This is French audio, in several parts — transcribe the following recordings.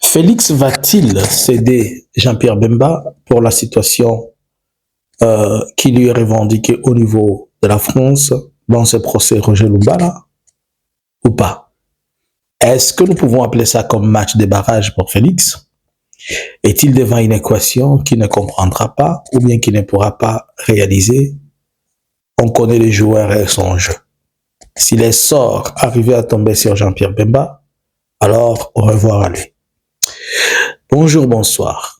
Félix va-t-il céder Jean-Pierre Bemba pour la situation qui lui est revendiquée au niveau de la France dans ce procès Roger Lumbala ou pas? Est-ce que nous pouvons appeler ça comme match de barrage pour Félix? Est-il devant une équation qu'il ne comprendra pas ou bien qu'il ne pourra pas réaliser? On connaît les joueurs et son jeu. Si les sorts arrivaient à tomber sur Jean-Pierre Bemba, alors au revoir à lui. Bonjour, bonsoir.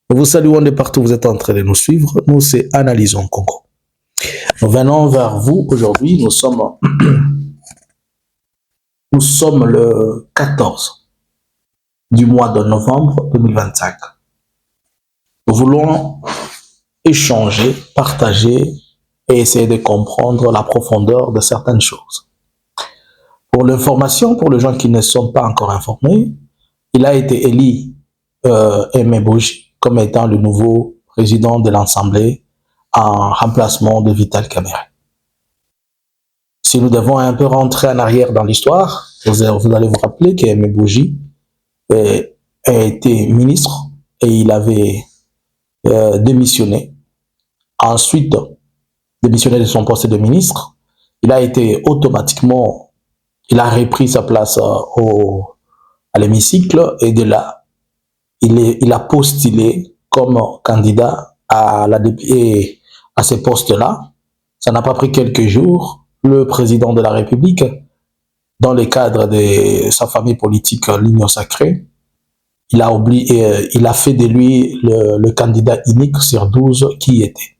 Nous vous saluons de partout où vous êtes en train de nous suivre. Nous, c'est Analysons Congo. Nous venons vers vous aujourd'hui. Nous sommes le 14 du mois de novembre 2025. Nous voulons échanger, partager et essayer de comprendre la profondeur de certaines choses. Pour l'information, pour les gens qui ne sont pas encore informés, il a été élu Aimé Boji comme étant le nouveau président de l'Assemblée en remplacement de Vital Kamerhe. Si nous devons un peu rentrer en arrière dans l'histoire, vous allez vous rappeler qu'Aimé Boji a été ministre et il avait démissionné. Ensuite, démissionné de son poste de ministre, il a été automatiquement, il a repris sa place à l'hémicycle et de là, il a postulé comme candidat à ce poste-là. Ça n'a pas pris quelques jours. Le président de la République, dans le cadre de sa famille politique, l'Union sacrée, il a fait de lui le candidat unique sur 12 qui y était.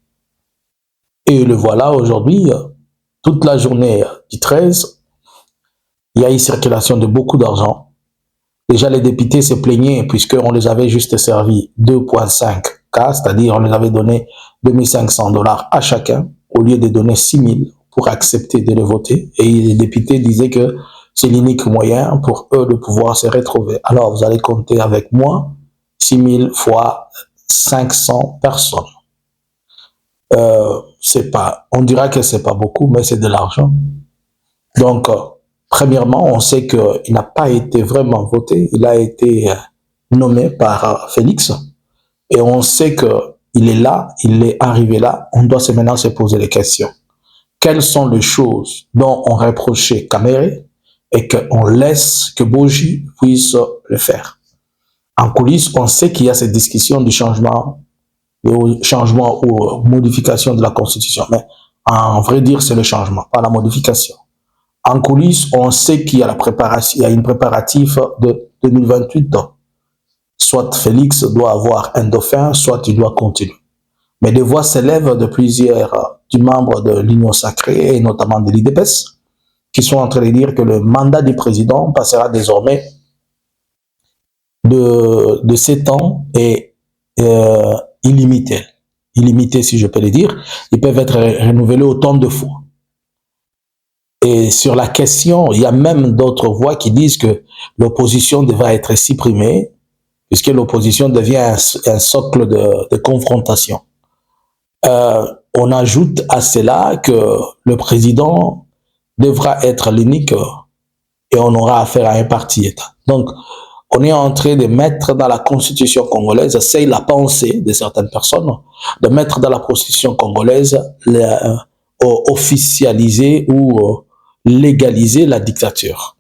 Et le voilà aujourd'hui, toute la journée du 13, il y a une circulation de beaucoup d'argent. Déjà, les députés se plaignaient puisqu'on les avait juste servi 2,5 cas, c'est-à-dire on les avait donné 2500 $ à chacun au lieu de donner 6000 pour accepter de le voter. Et les députés disaient que c'est l'unique moyen pour eux de pouvoir se retrouver. Alors, vous allez compter avec moi 6000 fois 500 personnes. On dira que c'est pas beaucoup, mais c'est de l'argent. Donc, premièrement, on sait qu'il n'a pas été vraiment voté. Il a été nommé par Félix. Et on sait qu'il est là, il est arrivé là. On doit maintenant se poser les questions. Quelles sont les choses dont on reprochait Kamerhe et qu'on laisse que Boji puisse le faire? En coulisses, on sait qu'il y a cette discussion du changement ou modification de la Constitution. Mais en vrai dire, c'est le changement, pas la modification. En coulisses, on sait qu'il y a une préparatif de 2028. Soit Félix doit avoir un dauphin, soit il doit continuer. Mais des voix s'élèvent de plusieurs du membres de l'Union sacrée, et notamment de l'IDPS, qui sont en train de dire que le mandat du président passera désormais de 7 ans et illimité. Illimité, si je peux le dire. Ils peuvent être renouvelés autant de fois. Et sur la question, il y a même d'autres voix qui disent que l'opposition devrait être supprimée, puisque l'opposition devient un socle de confrontation. On ajoute à cela que le président devra être l'unique et on aura affaire à un parti-État. Donc, on est en train de mettre dans la constitution congolaise, c'est la pensée de certaines personnes, de mettre dans la constitution congolaise officialiser ou légaliser la dictature.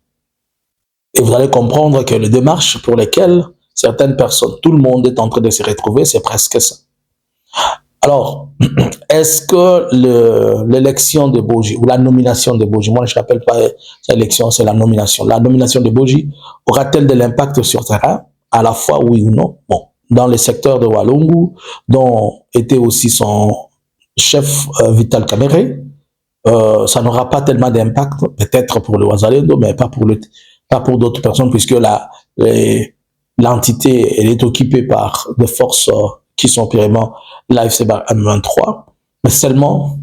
Et vous allez comprendre que les démarches pour lesquelles certaines personnes, tout le monde est en train de se retrouver, c'est presque ça. Alors, est-ce que l'élection de Boji, ou la nomination de Boji, moi je ne l'appelle pas l'élection, c'est la nomination de Boji, aura-t-elle de l'impact sur le terrain, à la fois oui ou non? Bon, dans le secteur de Walungu, dont était aussi son chef Vital Kamerhe, ça n'aura pas tellement d'impact, peut-être pour le Wazalendo, mais pas pour d'autres personnes, puisque l'entité elle est occupée par des forces qui sont purement l'AFC M23. Mais seulement,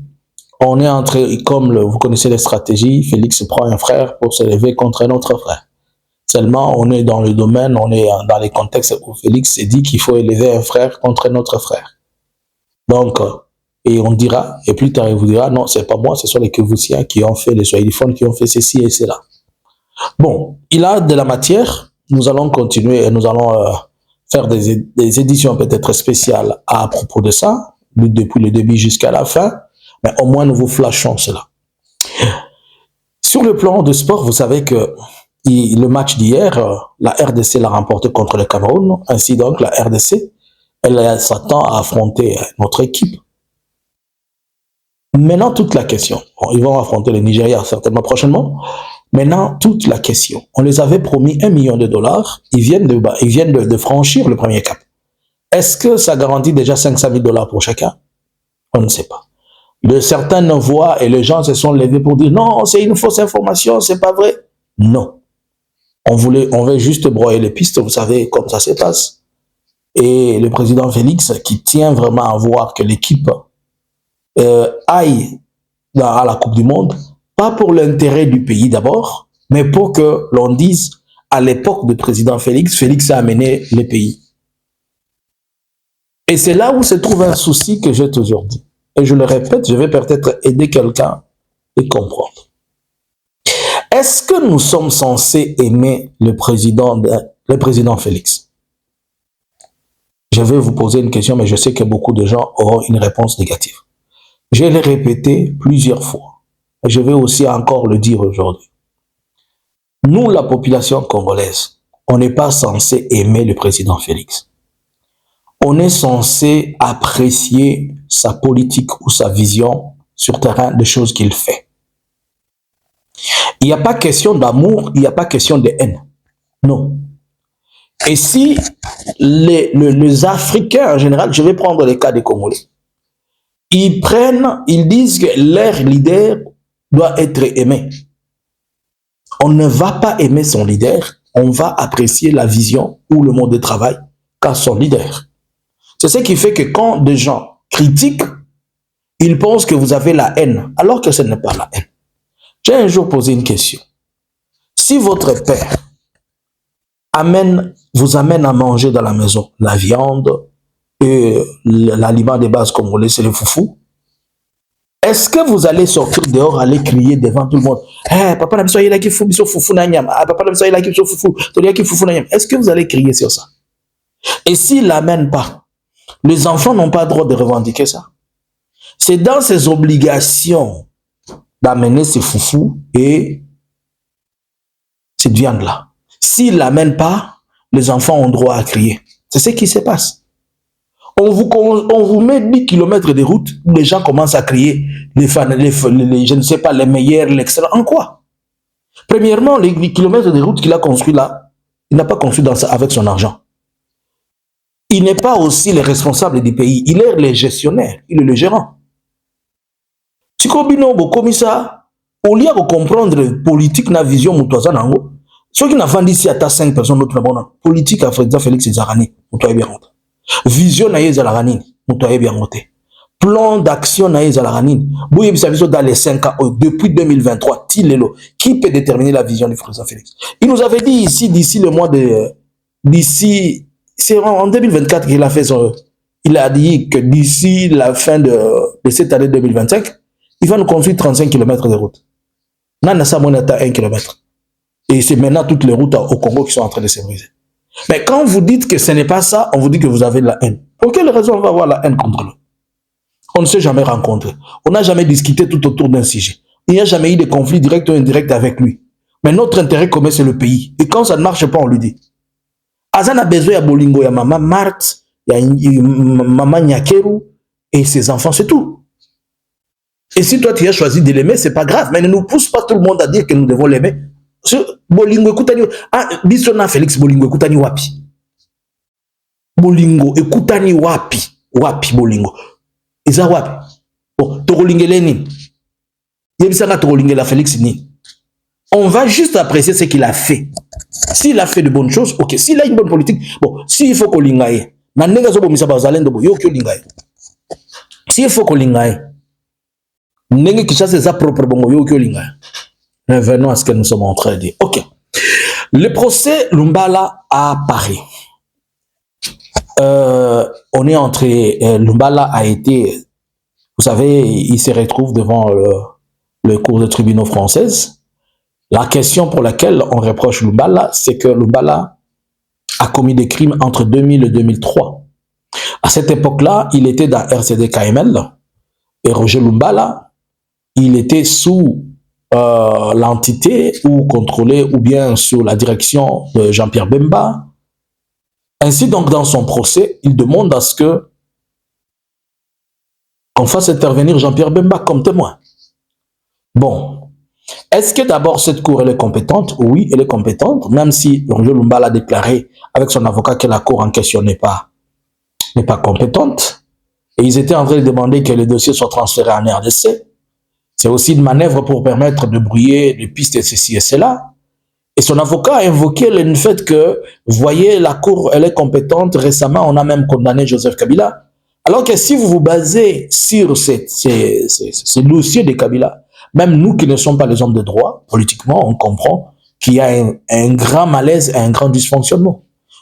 on est entré, comme vous connaissez les stratégies, Félix prend un frère pour se lever contre un autre frère. Seulement, on est dans le domaine, on est dans les contextes où Félix s'est dit qu'il faut élever un frère contre un autre frère. Donc, et on dira, et plus tard il vous dira, non, c'est pas moi, ce sont les Kivusiens qui ont fait, les Swahiliphones qui ont fait ceci et cela. Bon, il a de la matière nous allons continuer et nous allons faire des éditions peut-être spéciales à propos de ça, depuis le début jusqu'à la fin, mais au moins nous vous flashons cela. Sur le plan de sport, vous savez que le match d'hier, la RDC l'a remporté contre le Cameroun, ainsi donc la RDC, elle s'attend à affronter notre équipe. Maintenant, toute la question, bon, ils vont affronter le Nigeria certainement prochainement. Maintenant, toute la question, on les avait promis $1 million, ils viennent de franchir le premier cap. Est-ce que ça garantit déjà $500 000 pour chacun? On ne sait pas. De certaines voix et les gens se sont levés pour dire non, c'est une fausse information, c'est pas vrai. Non. On veut juste broyer les pistes, vous savez, comme ça se passe. Et le président Félix, qui tient vraiment à voir que l'équipe aille à la Coupe du Monde, pas pour l'intérêt du pays d'abord, mais pour que l'on dise, à l'époque du président Félix, Félix a amené le pays. Et c'est là où se trouve un souci que j'ai toujours dit. Et je le répète, je vais peut-être aider quelqu'un à comprendre. Est-ce que nous sommes censés aimer le président Félix? Je vais vous poser une question, mais je sais que beaucoup de gens auront une réponse négative. Je l'ai répété plusieurs fois. Et je vais aussi encore le dire aujourd'hui. Nous, la population congolaise, on n'est pas censé aimer le président Félix. On est censé apprécier sa politique ou sa vision sur terrain des choses qu'il fait. Il n'y a pas question d'amour, il n'y a pas question de haine. Non. Et si les Africains en général, je vais prendre le cas des Congolais, ils disent que leur leader doit être aimé. On ne va pas aimer son leader, on va apprécier la vision ou le mode de travail qu'a son leader. C'est ce qui fait que quand des gens critiquent, ils pensent que vous avez la haine, alors que ce n'est pas la haine. J'ai un jour posé une question. Si votre père vous amène à manger dans la maison la viande et l'aliment de base congolais, c'est le foufou, est-ce que vous allez sortir dehors, aller crier devant tout le monde, hey, papa n'a pas il a qui foufou na nyam, papa n'a pas il a qui foufou, foufou na nyam. Est-ce que vous allez crier sur ça? Et s'il l'amène pas, les enfants n'ont pas le droit de revendiquer ça. C'est dans ses obligations d'amener ces foufous et cette viande-là. S'il ne l'amène pas, les enfants ont droit à crier. C'est ce qui se passe. On vous met 10 km de route où les gens commencent à crier, je ne sais pas, les meilleurs, l'excellent. En quoi? Premièrement, les kilomètres de route qu'il a construit là, il n'a pas construit avec son argent. Il n'est pas aussi le responsable du pays. Il est le gestionnaire, il est le gérant. Si vous avez ça, au lieu de comprendre la politique, la vision, ceux qui n'ont pas dit ici à 5 personnes, notre politique à Félix Zarani, vision na Zarani, plan d'action na Zarani, dans les 5 ans, depuis 2023, qui peut déterminer la vision du président Félix? Il nous avait dit ici, d'ici le mois de... D'ici... C'est en 2024 qu'il a fait son... Il a dit que d'ici la fin de cette année 2025, il va nous construire 35 km de route. Nana Samonata 1 km. Et c'est maintenant toutes les routes au Congo qui sont en train de se briser. Mais quand vous dites que ce n'est pas ça, on vous dit que vous avez de la haine. Pour quelle raison on va avoir la haine contre nous? On ne s'est jamais rencontré. On n'a jamais discuté tout autour d'un sujet. Il n'y a jamais eu de conflit direct ou indirect avec lui. Mais notre intérêt commun, c'est le pays. Et quand ça ne marche pas, on lui dit. Azan a besoin de Bolingo, il y a maman Marthe, il y a maman Nyakeru et ses enfants, c'est tout. Et si toi tu as choisi de l'aimer, c'est pas grave, mais ne nous pousse pas tout le monde à dire que nous devons l'aimer. Bolingo, écoutani, bisona Félix Bolingo, écoutani wapi. Bolingo, écoutani wapi. Wapi Bolingo. Isa wapi. Bon, Tokolingele ni. Yebisanga Tokolingela Félix ni. On va juste apprécier ce qu'il a fait. S'il a fait de bonnes choses, ok. S'il a une bonne politique, bon, s'il faut qu'on l'ingaye, s'il faut qu'on l'ingaye, revenons à ce que nous sommes en train de dire. Ok. Le procès Lumbala à Paris. On est entré, Lumbala a été, vous savez, il se retrouve devant le cours de tribunaux française. La question pour laquelle on reproche Lumbala, c'est que Lumbala a commis des crimes entre 2000 et 2003. À cette époque-là, il était dans RCD-KML et Roger Lumbala, il était sous l'entité ou contrôlé ou bien sous la direction de Jean-Pierre Bemba. Ainsi donc, dans son procès, il demande à ce que on fasse intervenir Jean-Pierre Bemba comme témoin. Bon, est-ce que d'abord cette cour elle est compétente? Oui, elle est compétente, même si Roger Lumbala a déclaré avec son avocat que la cour en question n'est pas compétente. Et ils étaient en train de demander que le dossier soit transféré en RDC. C'est aussi une manœuvre pour permettre de brouiller les pistes et ceci et cela. Et son avocat a invoqué le fait que, vous voyez, la cour, elle est compétente. Récemment, on a même condamné Joseph Kabila. Alors que si vous vous basez sur ces dossiers de Kabila, même nous qui ne sommes pas les hommes de droit, politiquement, on comprend qu'il y a un grand malaise et un grand dysfonctionnement.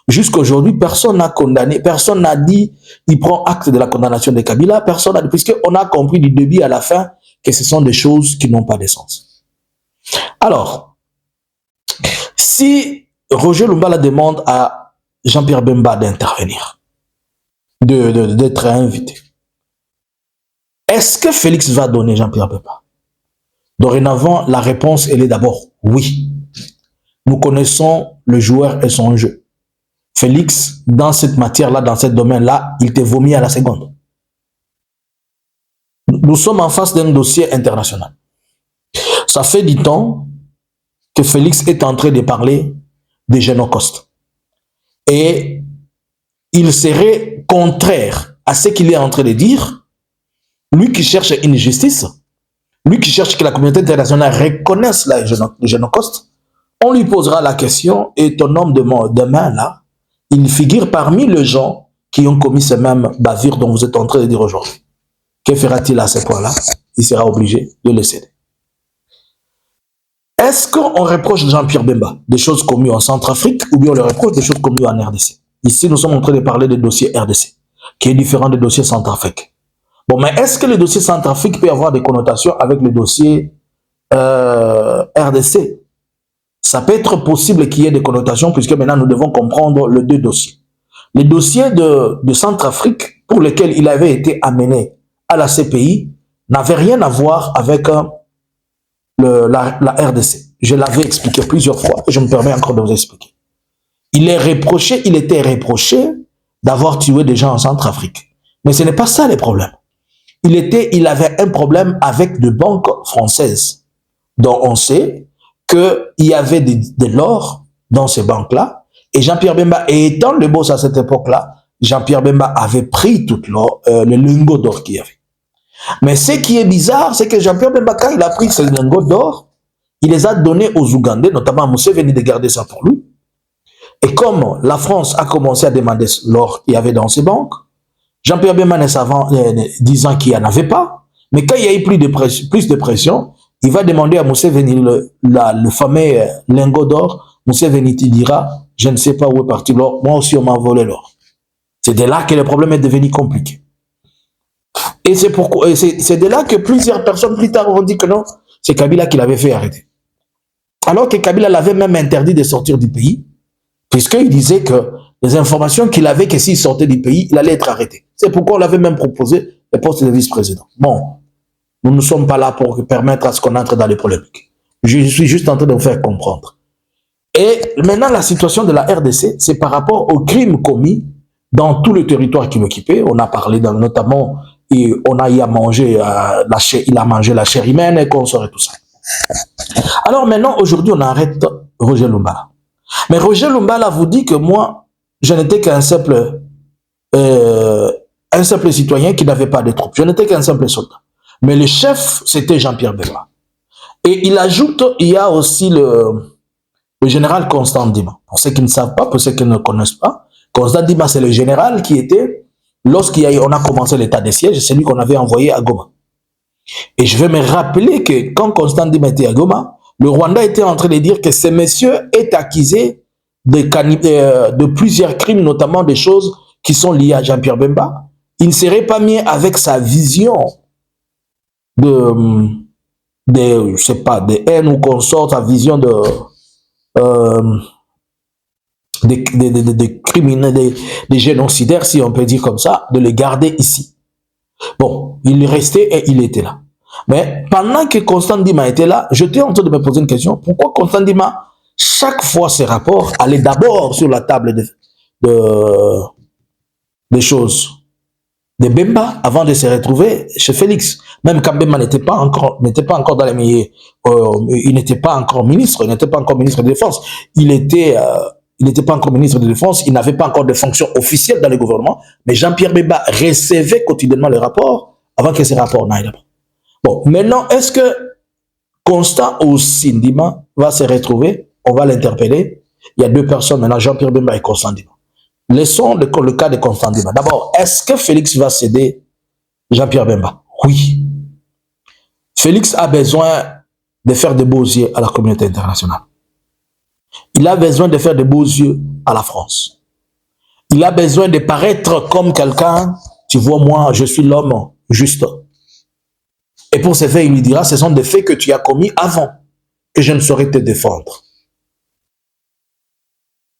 Jusqu'à aujourd'hui, personne n'a condamné, personne n'a dit, il prend acte de la condamnation de Kabila, personne n'a dit, puisqu'on a compris du début à la fin que ce sont des choses qui n'ont pas de sens. Alors, si Roger Lumbala demande à Jean-Pierre Bemba d'intervenir, d'être invité, est-ce que Félix va donner Jean-Pierre Bemba? Dorénavant, la réponse, elle est d'abord oui. Nous connaissons le joueur et son jeu. Félix, dans cette matière-là, dans ce domaine-là, il te vomit à la seconde. Nous sommes en face d'un dossier international. Ça fait du temps que Félix est en train de parler de Génocoste. Et il serait contraire à ce qu'il est en train de dire, lui qui cherche une justice, lui qui cherche que la communauté internationale reconnaisse le Génocoste, on lui posera la question, et ton homme de main là, il figure parmi les gens qui ont commis ces mêmes bavures dont vous êtes en train de dire aujourd'hui. Que fera-t-il à ce point-là? Il sera obligé de le céder. Est-ce qu'on reproche Jean-Pierre Bemba des choses commises en Centrafrique ou bien on le reproche des choses commises en RDC? Ici, nous sommes en train de parler des dossiers RDC, qui est différent des dossiers Centrafrique. Bon, mais est-ce que le dossier Centrafrique peut avoir des connotations avec le dossier RDC? Ça peut être possible qu'il y ait des connotations puisque maintenant nous devons comprendre les deux dossiers. Les dossiers de Centrafrique pour lesquels il avait été amené à la CPI n'avaient rien à voir avec la RDC. Je l'avais expliqué plusieurs fois et je me permets encore de vous expliquer. Il était reproché d'avoir tué des gens en Centrafrique. Mais ce n'est pas ça le problème. Il avait un problème avec des banques françaises dont on sait qu'il y avait de l'or dans ces banques-là. Et Jean-Pierre Bemba, étant le boss à cette époque-là, Jean-Pierre Bemba avait pris tout l'or, le lingot d'or qu'il y avait. Mais ce qui est bizarre, c'est que Jean-Pierre Bemba, quand il a pris ces lingots d'or, il les a donnés aux Ougandais, notamment à Museveni de garder ça pour lui. Et comme la France a commencé à demander l'or qu'il y avait dans ces banques, Jean-Pierre Bemba disant qu'il n'y en avait pas, mais quand il y a eu plus de pression, il va demander à Museveni le fameux lingot d'or. Museveni te dira, je ne sais pas où est parti l'or, moi aussi on m'a volé l'or. C'est de là que le problème est devenu compliqué. Et c'est de là que plusieurs personnes plus tard ont dit que non, c'est Kabila qui l'avait fait arrêter. Alors que Kabila l'avait même interdit de sortir du pays, puisqu'il disait que les informations qu'il avait, que s'il sortait du pays, il allait être arrêté. C'est pourquoi on l'avait même proposé le poste de vice-président. Bon, nous ne sommes pas là pour permettre à ce qu'on entre dans les polémiques. Je suis juste en train de vous faire comprendre. Et maintenant, la situation de la RDC, c'est par rapport aux crimes commis dans tout le territoire qu'il occupait. On a parlé notamment, il a mangé la chair humaine et qu'on saurait tout ça. Alors maintenant, aujourd'hui, on arrête Roger Lumbala. Mais Roger Lumbala vous dit que moi, je n'étais qu'un simple citoyen qui n'avait pas de troupes. Je n'étais qu'un simple soldat. Mais le chef, c'était Jean-Pierre Bemba. Et il ajoute, il y a aussi le général Constant Ndima. Pour ceux qui ne savent pas, pour ceux qui ne connaissent pas, Constant Ndima, c'est le général qui était, lorsqu'on a commencé l'état de siège, c'est lui qu'on avait envoyé à Goma. Et je vais me rappeler que quand Constant Ndima était à Goma, le Rwanda était en train de dire que ce monsieur est accusé de plusieurs crimes, notamment des choses qui sont liées à Jean-Pierre Bemba. Il ne serait pas mis avec sa vision je sais pas, de haine ou qu'on sorte, sa vision des criminels, des génocidaires, si on peut dire comme ça, de les garder ici. Bon, il restait et il était là. Mais pendant que Constant Ndima était là, j'étais en train de me poser une question. Pourquoi Constant Ndima, chaque fois ses rapports allaient d'abord sur la table des choses de Bemba avant de se retrouver chez Félix. Même quand Bemba n'était pas encore dans les milieux, il n'était pas encore ministre, il n'était pas encore ministre de Défense. Il n'était pas encore ministre de Défense, il n'avait pas encore de fonction officielle dans le gouvernement, mais Jean-Pierre Bemba recevait quotidiennement les rapports avant que ces rapports n'aillent là-bas. Bon, maintenant, est-ce que Constant aussi Ndima va se retrouver? On va l'interpeller. Il y a deux personnes maintenant, Jean-Pierre Bemba et Constant Ndima. Laissons le cas de Constant Ndima. D'abord, est-ce que Félix va céder Jean-Pierre Bemba? Oui. Félix a besoin de faire de beaux yeux à la communauté internationale. Il a besoin de faire de beaux yeux à la France. Il a besoin de paraître comme quelqu'un, tu vois, moi, je suis l'homme juste. Et pour ce fait, il lui dira, ce sont des faits que tu as commis avant, que je ne saurais te défendre.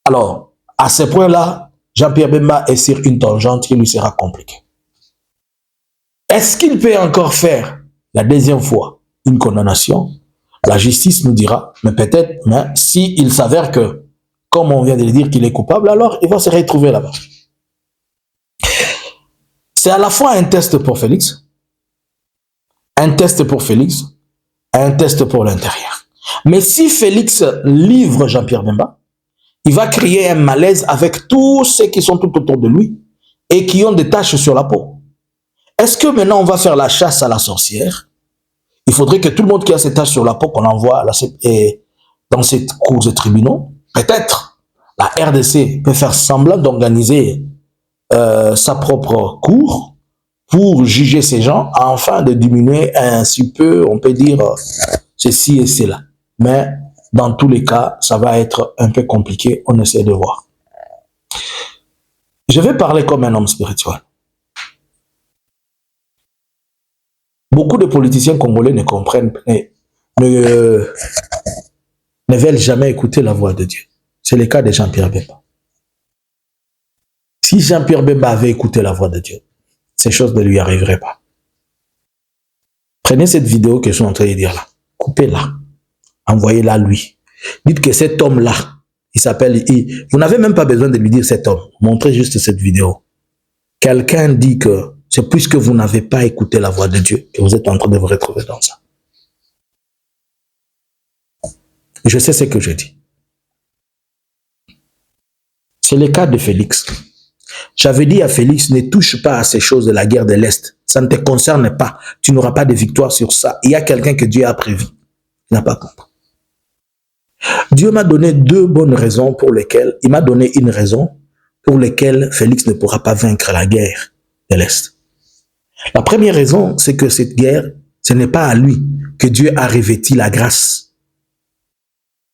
Alors, à ce point-là, Jean-Pierre Bemba est sur une tangente qui lui sera compliquée. Est-ce qu'il peut encore faire la deuxième fois une condamnation? La justice nous dira, mais peut-être, mais s'il s'avère que, comme on vient de le dire, qu'il est coupable, alors il va se retrouver là-bas. C'est à la fois un test pour Félix, un test pour Félix, un test pour l'intérieur. Mais si Félix livre Jean-Pierre Bemba, il va créer un malaise avec tous ceux qui sont tout autour de lui et qui ont des taches sur la peau. Est-ce que maintenant on va faire la chasse à la sorcière? Il faudrait que tout le monde qui a ces taches sur la peau qu'on envoie dans cette cour de tribunaux. Peut-être la RDC peut faire semblant d'organiser sa propre cour pour juger ces gens afin de diminuer un si peu, on peut dire, ceci et cela. Mais dans tous les cas, ça va être un peu compliqué. On essaie de voir. Je vais parler comme un homme spirituel. Beaucoup de politiciens congolais ne comprennent, ne veulent jamais écouter la voix de Dieu. C'est le cas de Jean-Pierre Bemba. Si Jean-Pierre Bemba avait écouté la voix de Dieu, ces choses ne lui arriveraient pas. Prenez cette vidéo que je suis en train de dire là. Coupez-la. Envoyez-la à lui. Dites que cet homme-là, il s'appelle... Vous n'avez même pas besoin de lui dire cet homme. Montrez juste cette vidéo. Quelqu'un dit que c'est puisque vous n'avez pas écouté la voix de Dieu que vous êtes en train de vous retrouver dans ça. Je sais ce que je dis. C'est le cas de Félix. J'avais dit à Félix, ne touche pas à ces choses de la guerre de l'Est. Ça ne te concerne pas. Tu n'auras pas de victoire sur ça. Il y a quelqu'un que Dieu a prévu. Il n'a pas compris. Dieu m'a donné deux bonnes raisons pour lesquelles, il m'a donné une raison pour laquelle Félix ne pourra pas vaincre la guerre de l'Est. La première raison, c'est que cette guerre, ce n'est pas à lui que Dieu a revêti la grâce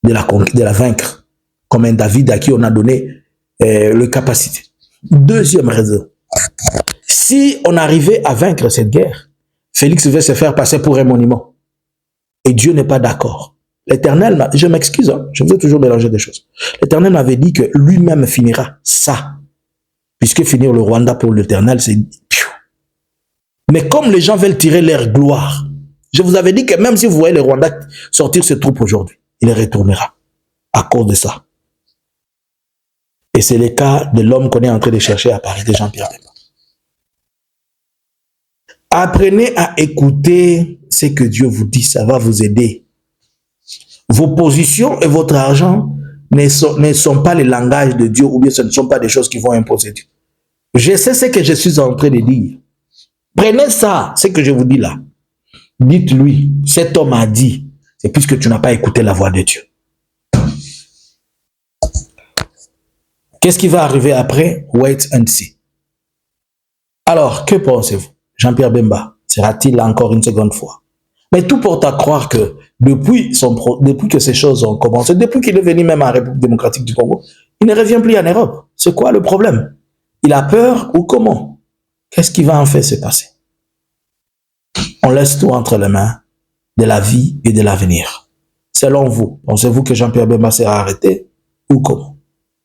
de la vaincre, comme un David à qui on a donné le capacité. Deuxième raison, si on arrivait à vaincre cette guerre, Félix va se faire passer pour un monument. Et Dieu n'est pas d'accord. L'Éternel, je m'excuse, hein, je vous ai toujours mélangé des choses. L'Éternel m'avait dit que lui-même finira ça. Puisque finir le Rwanda pour l'Éternel, c'est... Mais comme les gens veulent tirer leur gloire, je vous avais dit que même si vous voyez le Rwanda sortir ses troupes aujourd'hui, il retournera à cause de ça. Et c'est le cas de l'homme qu'on est en train de chercher à Paris, de Jean-Pierre Bemba. Apprenez à écouter ce que Dieu vous dit, ça va vous aider. Vos positions et votre argent ne sont pas le langage de Dieu, ou bien ce ne sont pas des choses qui vont imposer Dieu. Je sais ce que je suis en train de dire. Prenez ça, ce que je vous dis là. Dites-lui, cet homme a dit, c'est puisque tu n'as pas écouté la voix de Dieu. Qu'est-ce qui va arriver après? Wait and see. Alors, que pensez-vous? Jean-Pierre Bemba sera-t-il là encore une seconde fois? Mais tout porte à croire que depuis que ces choses ont commencé, depuis qu'il est venu même en République démocratique du Congo, il ne revient plus en Europe. C'est quoi le problème? Il a peur ou comment? Qu'est-ce qui va en fait se passer? On laisse tout entre les mains de la vie et de l'avenir. Selon vous, pensez-vous que Jean-Pierre Bemba sera arrêté ou comment?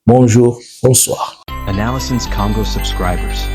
Bonjour, bonsoir. Analysins Congo subscribers.